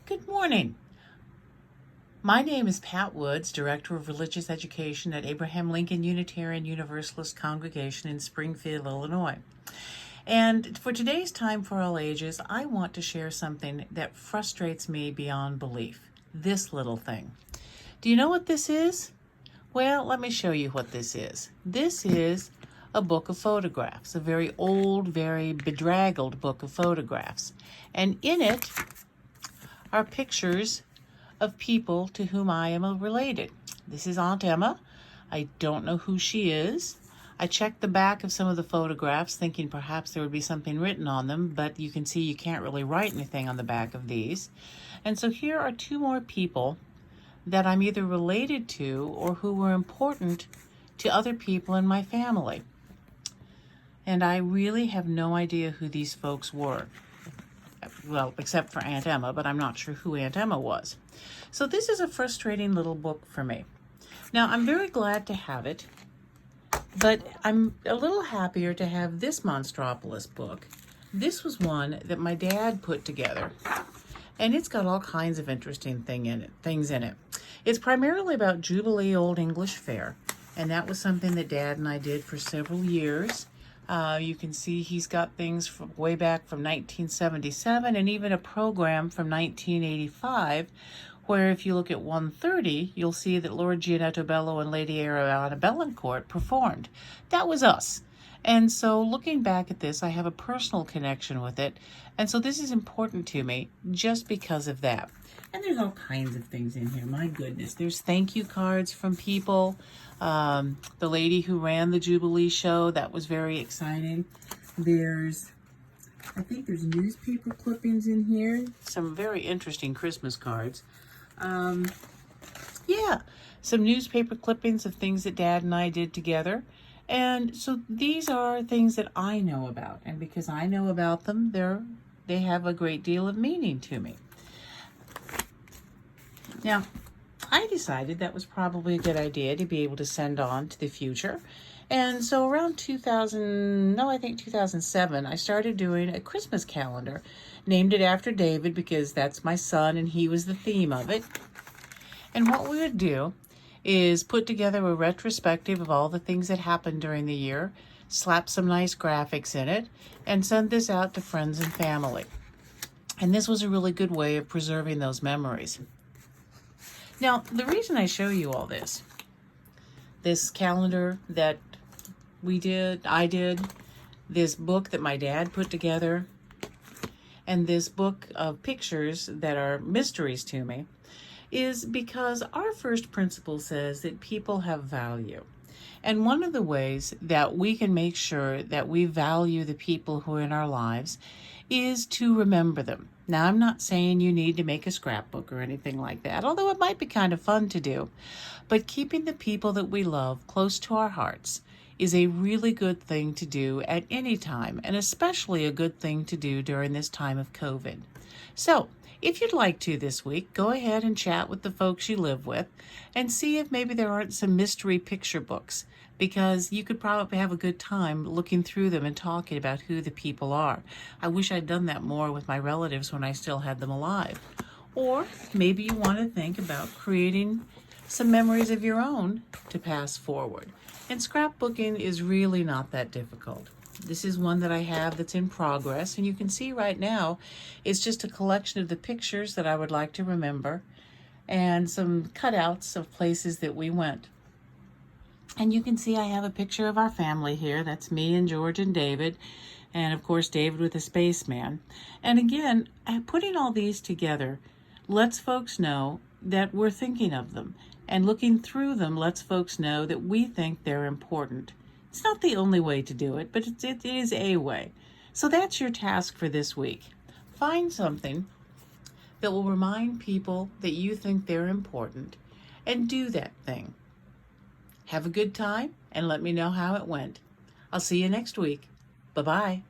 Good morning. My name is Pat Woods, Director of Religious Education at Abraham Lincoln Unitarian Universalist Congregation in Springfield, Illinois. And for today's Time for All Ages, I want to share something that frustrates me beyond belief. This little thing. Do you know what this is? Well, let me show you what this is. This is a book of photographs, a very old, very bedraggled book of photographs. And in it are pictures of people to whom I am related. This is Aunt Emma. I don't know who she is. I checked the back of some of the photographs thinking perhaps there would be something written on them, but you can see you can't really write anything on the back of these. And so here are two more people that I'm either related to or who were important to other people in my family. And I really have no idea who these folks were. Well, except for Aunt Emma, but I'm not sure who Aunt Emma was. So this is a frustrating little book for me. Now, I'm very glad to have it, but I'm a little happier to have this Monstropolis book. This was one that my dad put together, and it's got all kinds of interesting things in it. It's primarily about Jubilee Old English Fair, and that was something that Dad and I did for several years. You can see he's got things from way back from 1977 and even a program from 1985 where if you look at 130, you'll see that Lord Gianetto Bello and Lady Ariana Bellancourt performed. That was us. And so looking back at this, I have a personal connection with it. And so this is important to me just because of that. And there's all kinds of things in here. My goodness. There's thank you cards from people. The lady who ran the Jubilee show, that was very exciting. I think there's newspaper clippings in here. Some very interesting Christmas cards. Yeah, some newspaper clippings of things that Dad and I did together. And so these are things that I know about. And because I know about them, they have a great deal of meaning to me. Now, I decided that was probably a good idea to be able to send on to the future. And so around 2007, I started doing a Christmas calendar. Named it after David because that's my son and he was the theme of it. And what we would do is put together a retrospective of all the things that happened during the year, slap some nice graphics in it, and send this out to friends and family. And this was a really good way of preserving those memories. Now, the reason I show you all this calendar that I did, this book that my dad put together, and this book of pictures that are mysteries to me, is because our first principle says that people have value. And one of the ways that we can make sure that we value the people who are in our lives is to remember them. Now, I'm not saying you need to make a scrapbook or anything like that, although it might be kind of fun to do. But keeping the people that we love close to our hearts is a really good thing to do at any time, and especially a good thing to do during this time of COVID. So, if you'd like to this week, go ahead and chat with the folks you live with and see if maybe there aren't some mystery picture books, because you could probably have a good time looking through them and talking about who the people are. I wish I'd done that more with my relatives when I still had them alive. Or maybe you want to think about creating some memories of your own to pass forward. And scrapbooking is really not that difficult. This is one that I have that's in progress, and you can see right now it's just a collection of the pictures that I would like to remember and some cutouts of places that we went. And you can see I have a picture of our family here. That's me and George and David, and of course David with a spaceman. And again, putting all these together lets folks know that we're thinking of them, and looking through them lets folks know that we think they're important. It's not the only way to do it, but it is a way. So that's your task for this week. Find something that will remind people that you think they're important, and do that thing. Have a good time, and let me know how it went. I'll see you next week. Bye-bye.